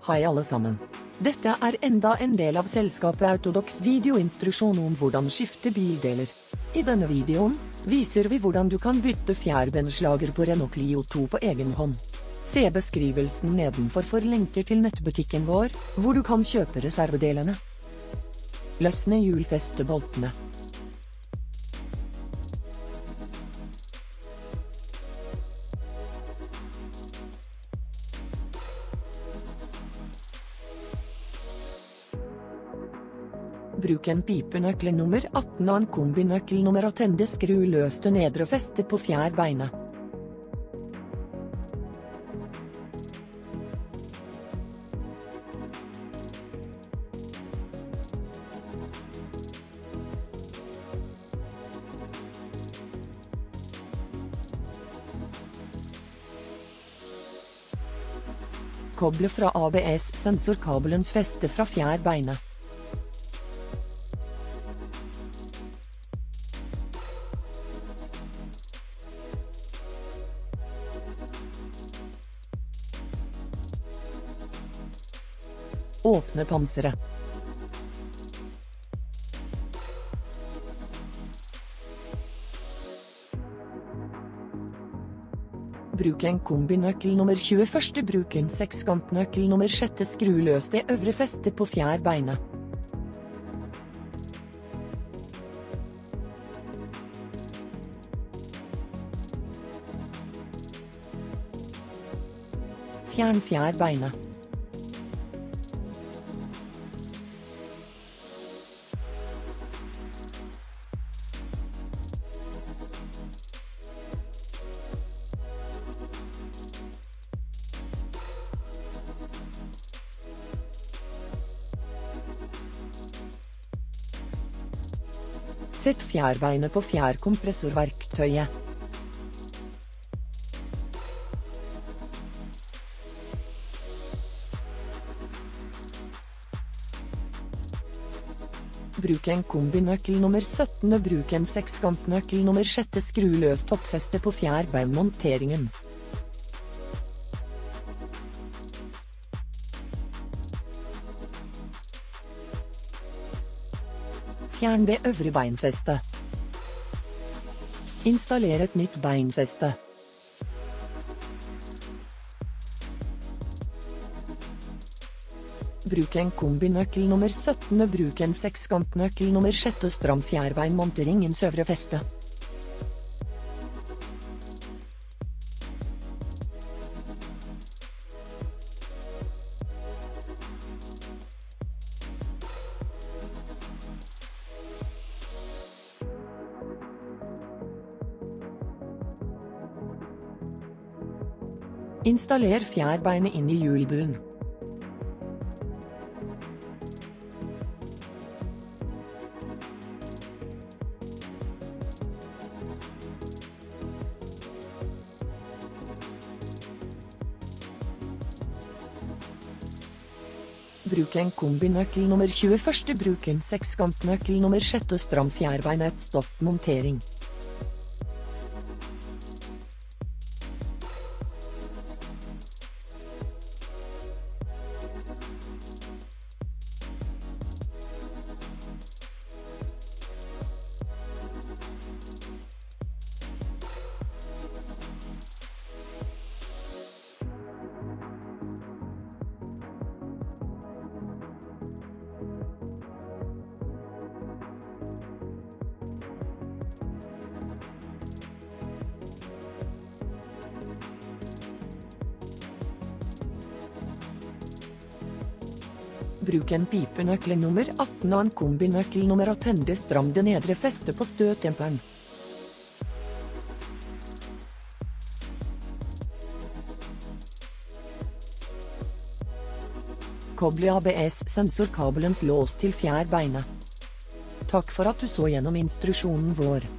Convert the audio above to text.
Hei alle sammen. Dette er enda en del av selskapet Autodox videoinstruksjon om hvordan skifte bildeler. I denne videoen viser vi hvordan du kan bytte fjærbenslager på Renault Clio 2 på egen hånd. Se beskrivelsen nedenfor for lenker til nettbutikken vår, hvor du kan kjøpe reservedelene. Løsne hjulfesteboltene. Bruk en pipenøkkel nummer 18 og en kombinøkkel nummer 18 og skru løs det nedre festet på fjærbeinet. Koble fra ABS-sensorkabelens feste fra fjærbeinet. Åpne panseret. Bruk en kombinøkkel nummer 21. Bruk en sekskantnøkkel nummer 6. Skru løs det øvre festet på fjærbeinet. Fjern fjærbeinet. Sett fjærbeinet på fjærkompressorverktøyet. Bruk en kombinøkkel nummer 17. Bruk en sekskantnøkkel nummer 6. Skru løs toppfestet på fjærbeinmonteringen. Fjern det øvre beinfestet. Installer et nytt beinfeste. Bruk en kombinøkkel nummer 17. Bruk en sekskantnøkkel nummer 6. Stram fjærbeinmonteringens øvre feste. Installer fjærbeinet inn i hjulbunnen. Bruk en kombinøkkel nummer 21. Bruk en sekskantnøkkel nummer 6. Stram fjærbeinet. Stopp montering. Bruk en pipenøkkel nummer 18 og en kombinøkkel nummer 18. Stram det nedre festet på støtdemperen. Koble ABS-sensorkabelens lås til fjærbeinet. Takk for at du så gjennom instruksjonen vår.